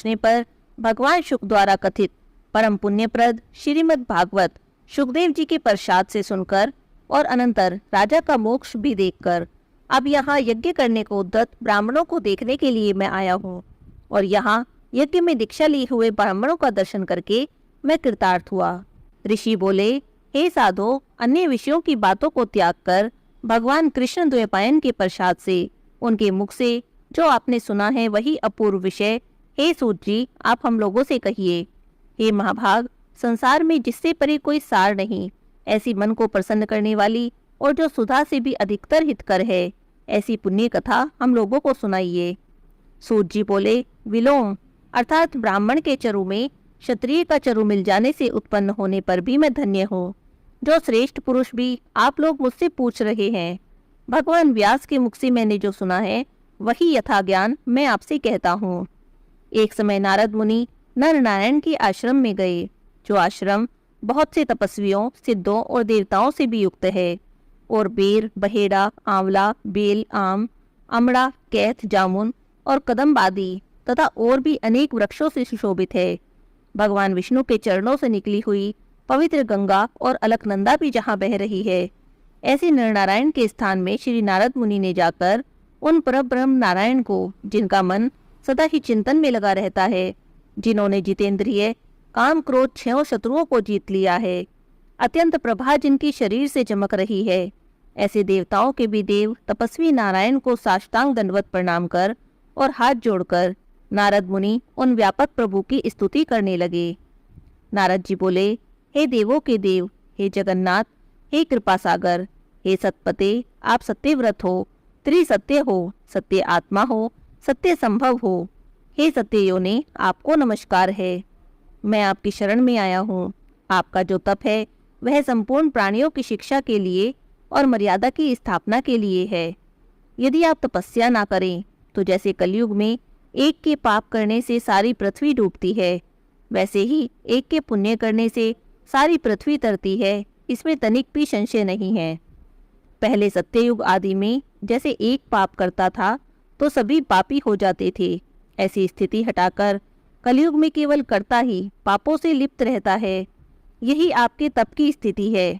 पहुंचने पर भगवान शुक द्वारा कथित परम पुण्यप्रद श्रीमद् भागवत शुकदेव जी के प्रसाद से सुनकर और अनंतर राजा का मोक्ष भी देखकर अब यहाँ यज्ञ करने को उद्यत ब्राह्मणों को देखने के लिए मैं आया हूँ, और यहाँ यज्ञ में दीक्षा लिए हुए ब्राह्मणों का दर्शन करके मैं कृतार्थ हुआ। ऋषि बोले, हे साधो, अन्य विषयों की बातों को त्याग कर भगवान कृष्ण द्वैपायन के प्रसाद से उनके मुख से जो आपने सुना है वही अपूर्व विषय हे सूत जी आप हम लोगों से कहिए। हे महाभाग, संसार में जिससे परे कोई सार नहीं, ऐसी मन को प्रसन्न करने वाली और जो सुधा से भी अधिकतर हितकर है, ऐसी पुण्य कथा हम लोगों को सुनाइए। सूत जी बोले, विलोम अर्थात ब्राह्मण के चरु में क्षत्रिय का चरु मिल जाने से उत्पन्न होने पर भी मैं धन्य हूँ। जो श्रेष्ठ पुरुष भी आप लोग मुझसे पूछ रहे हैं, भगवान व्यास के मुख से मैंने जो सुना है वही यथा ज्ञान मैं आपसे कहता हूँ। एक समय नारद मुनि नर नारायण के आश्रम में गए, जो आश्रम बहुत से तपस्वियों, सिद्धों और देवताओं से भी युक्त है, और बेर, बहेड़ा, आंवला, बेल, आम, अमड़ा, कैथ, जामुन और कदम्ब आदि तथा और भी अनेक वृक्षों से सुशोभित है। भगवान विष्णु के चरणों से निकली हुई पवित्र गंगा और अलकनंदा भी जहाँ बह रही है, ऐसे नरनारायण के स्थान में श्री नारद मुनि ने जाकर उन परब्रह्म नारायण को, जिनका मन सदा ही चिंतन में लगा रहता है, जिन्होंने जितेंद्रिय काम क्रोध छयों शत्रुओं को जीत लिया है, अत्यंत प्रभा जिनकी शरीर से चमक रही है, ऐसे देवताओं के भी देव तपस्वी नारायण को साष्टांग दंडवत प्रणाम कर और हाथ जोड़कर नारद मुनि उन व्यापक प्रभु की स्तुति करने लगे। नारद जी बोले, हे देवों के देव, हे जगन्नाथ, हे कृपा सागर, हे सतपते, आप सत्यव्रत हो, त्रिसत्य हो, सत्य आत्मा हो, सत्य संभव हो। हे सत्य योनि, आपको नमस्कार है। मैं आपकी शरण में आया हूँ। आपका जो तप है वह संपूर्ण प्राणियों की शिक्षा के लिए और मर्यादा की स्थापना के लिए है। यदि आप तपस्या ना करें तो जैसे कलयुग में एक के पाप करने से सारी पृथ्वी डूबती है, वैसे ही एक के पुण्य करने से सारी पृथ्वी तरती है, इसमें तनिक भी संशय नहीं है। पहले सत्ययुग आदि में जैसे एक पाप करता था तो सभी पापी हो जाते थे, ऐसी स्थिति हटाकर कलयुग में केवल कर्ता ही पापों से लिप्त रहता है। यही आपके तप की स्थिति है।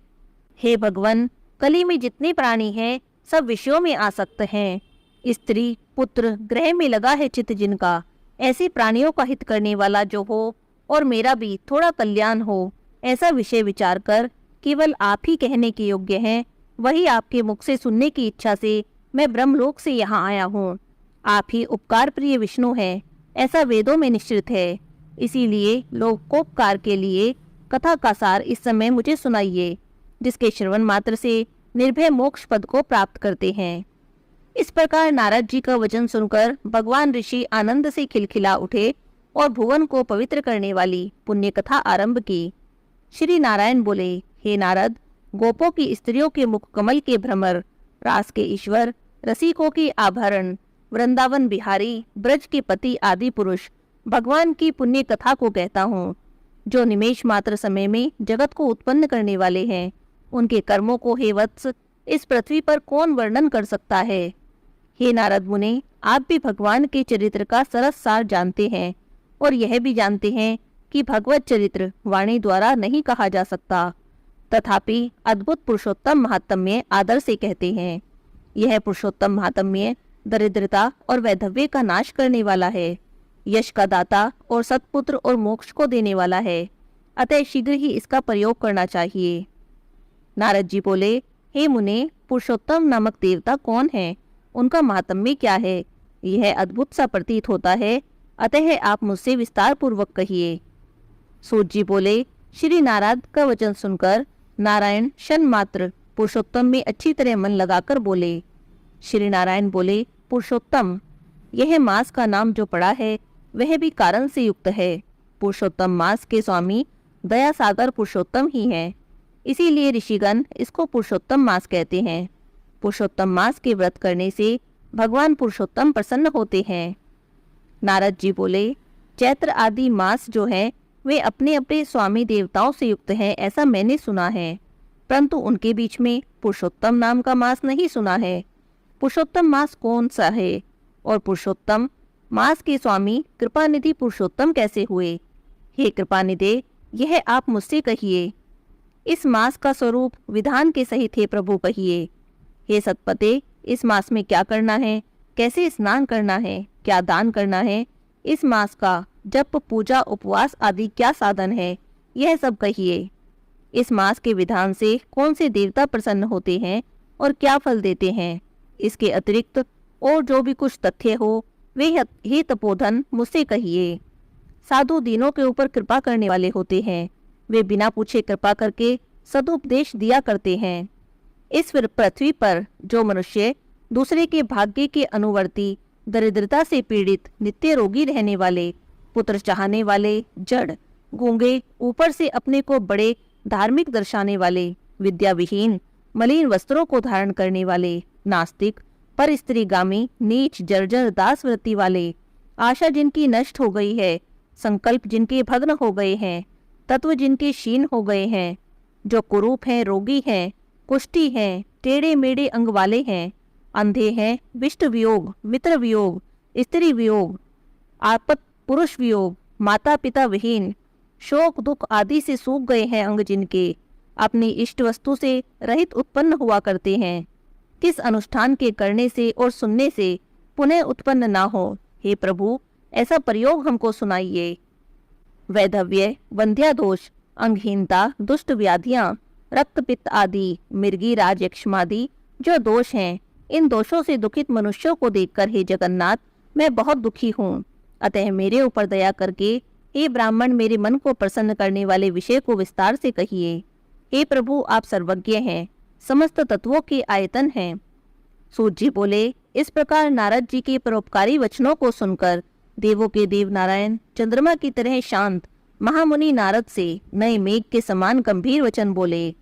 हे भगवान, कली में जितने प्राणी हैं सब विषयों में आसक्त हैं। स्त्री, पुत्र, ग्रह में लगा है चित्त जिनका, ऐसे प्राणियों का हित करने वाला जो हो और मेरा भी थोड़ा कल्याण हो, ऐसा विषय विचार कर केवल आप ही कहने के योग्य हैं। वही आपके मुख से सुनने की इच्छा से मैं ब्रह्मलोक से यहाँ आया हूँ। आप ही उपकार प्रिय विष्णु हैं, ऐसा वेदों में निश्चित है। इसीलिए लोकोपकार के लिए कथा का सार इस समय मुझे सुनाइए, जिसके श्रवण मात्र से निर्भय मोक्ष पद को प्राप्त करते हैं। इस प्रकार नारद जी का वचन सुनकर भगवान ऋषि आनंद से खिलखिला उठे और भुवन को पवित्र करने वाली पुण्य कथा आरंभ की। श्री नारायण बोले, हे नारद, गोपों की स्त्रियों के मुख कमल के भ्रमर, रास के ईश्वर, रसिकों के आभरण, वृंदावन बिहारी, ब्रज के पति आदि पुरुष भगवान की पुण्य कथा को कहता हूँ, जो निमेष मात्र समय में जगत को उत्पन्न करने वाले हैं। उनके कर्मों को हे वत्स इस पृथ्वी पर कौन वर्णन कर सकता है। हे नारद मुनि, आप भी भगवान के चरित्र का सरस सार जानते हैं और यह भी जानते हैं कि भगवत चरित्र वाणी द्वारा नहीं कहा जा सकता, तथापि अद्भुत पुरुषोत्तम महात्म्य आदर से कहते हैं। यह पुरुषोत्तम महात्म्य दरिद्रता और वैधव्य का नाश करने वाला है, यश का दाता और सत्पुत्र और मोक्ष को देने वाला है, अतः शीघ्र ही इसका प्रयोग करना चाहिए। नारद जी बोले, हे मुने, पुरुषोत्तम नामक देवता कौन है, उनका महात्म्य क्या है? यह अद्भुत सा प्रतीत होता है, अतः आप मुझसे विस्तार पूर्वक कहिए। सूत जी बोले, श्री नारद का वचन सुनकर नारायण क्षण मात्र पुरुषोत्तम में अच्छी तरह मन लगाकर बोले। श्री नारायण बोले, पुरुषोत्तम, यह मास का नाम जो पड़ा है वह भी कारण से युक्त है। पुरुषोत्तम मास के स्वामी दया सागर पुरुषोत्तम ही हैं, इसीलिए ऋषिगण इसको पुरुषोत्तम मास कहते हैं। पुरुषोत्तम मास के व्रत करने से भगवान पुरुषोत्तम प्रसन्न होते हैं। नारद जी बोले, चैत्र आदि मास जो है वे अपने अपने स्वामी देवताओं से युक्त हैं, ऐसा मैंने सुना है, परंतु उनके बीच में पुरुषोत्तम नाम का मास नहीं सुना है। पुरुषोत्तम मास कौन सा है और पुरुषोत्तम मास के स्वामी कृपानिधि पुरुषोत्तम कैसे हुए? हे कृपानिधे, यह आप मुझसे कहिए। इस मास का स्वरूप विधान के सहित हे प्रभु कहिए। हे सतपते, इस मास में क्या करना है, कैसे स्नान करना है, क्या दान करना है, इस मास का जप पूजा उपवास आदि क्या साधन है, यह सब कहिए। इस मास के विधान से कौन से देवता प्रसन्न होते हैं और क्या फल देते हैं, इसके अतिरिक्त और जो भी कुछ तथ्य हो वे हे तपोधन मुझसे कहिए। साधु दीनों के ऊपर कृपा करने वाले होते हैं, वे बिना पूछे कृपा करके सदुपदेश दिया करते हैं। इस पृथ्वी पर जो मनुष्य दूसरे के भाग्य के अनुवर्ती, दरिद्रता से पीड़ित, नित्य रोगी रहने वाले, पुत्र चाहने वाले, जड़, गूंगे, ऊपर से अपने को बड़े धार्मिक दर्शाने वाले, विद्या विहीन, मलिन वस्त्रों को धारण करने वाले, नास्तिक, पर स्त्रीगामी, नीच, जर्जर, दास वृत्ति वाले, आशा जिनकी नष्ट हो गई है, संकल्प जिनके भग्न हो गए हैं, तत्व जिनके क्षीण हो गए हैं, जो कुरूप हैं, रोगी हैं, कुष्ठी हैं, टेढ़े मेढ़े अंग वाले हैं, अंधे हैं, विष्ट वियोग, मित्र वियोग, स्त्री वियोग, आपत पुरुष वियोग, माता पिता विहीन, शोक दुख आदि से सूख गए हैं अंग जिनके, अपनी इष्ट वस्तु से रहित उत्पन्न हुआ करते हैं, किस अनुष्ठान के करने से और सुनने से पुनः उत्पन्न ना हो, हे प्रभु ऐसा प्रयोग हमको सुनाइए। वैधव्य, वंध्यादोष, अंगहीनता, दुष्ट व्याधियां, रक्त पित्त आदि, मिर्गी राज यक्षमादि जो दोष हैं, इन दोषों से दुखित मनुष्यों को देखकर हे जगन्नाथ मैं बहुत दुखी हूँ, अतः मेरे ऊपर दया करके हे ब्राह्मण मेरे मन को प्रसन्न करने वाले विषय को विस्तार से कहिए। हे प्रभु आप सर्वज्ञ हैं, समस्त तत्वों के आयतन हैं। सूत जी बोले, इस प्रकार नारद जी के परोपकारी वचनों को सुनकर देवों के देव नारायण चंद्रमा की तरह शांत महामुनि नारद से नए मेघ के समान गंभीर वचन बोले।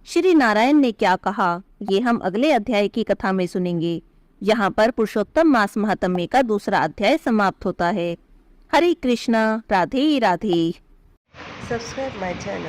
श्री नारायण ने क्या कहा ये हम अगले अध्याय की कथा में सुनेंगे। यहाँ पर पुरुषोत्तम मास महात्म्य का दूसरा अध्याय समाप्त होता है। हरे Krishna, Radhe Radhe. Subscribe my channel.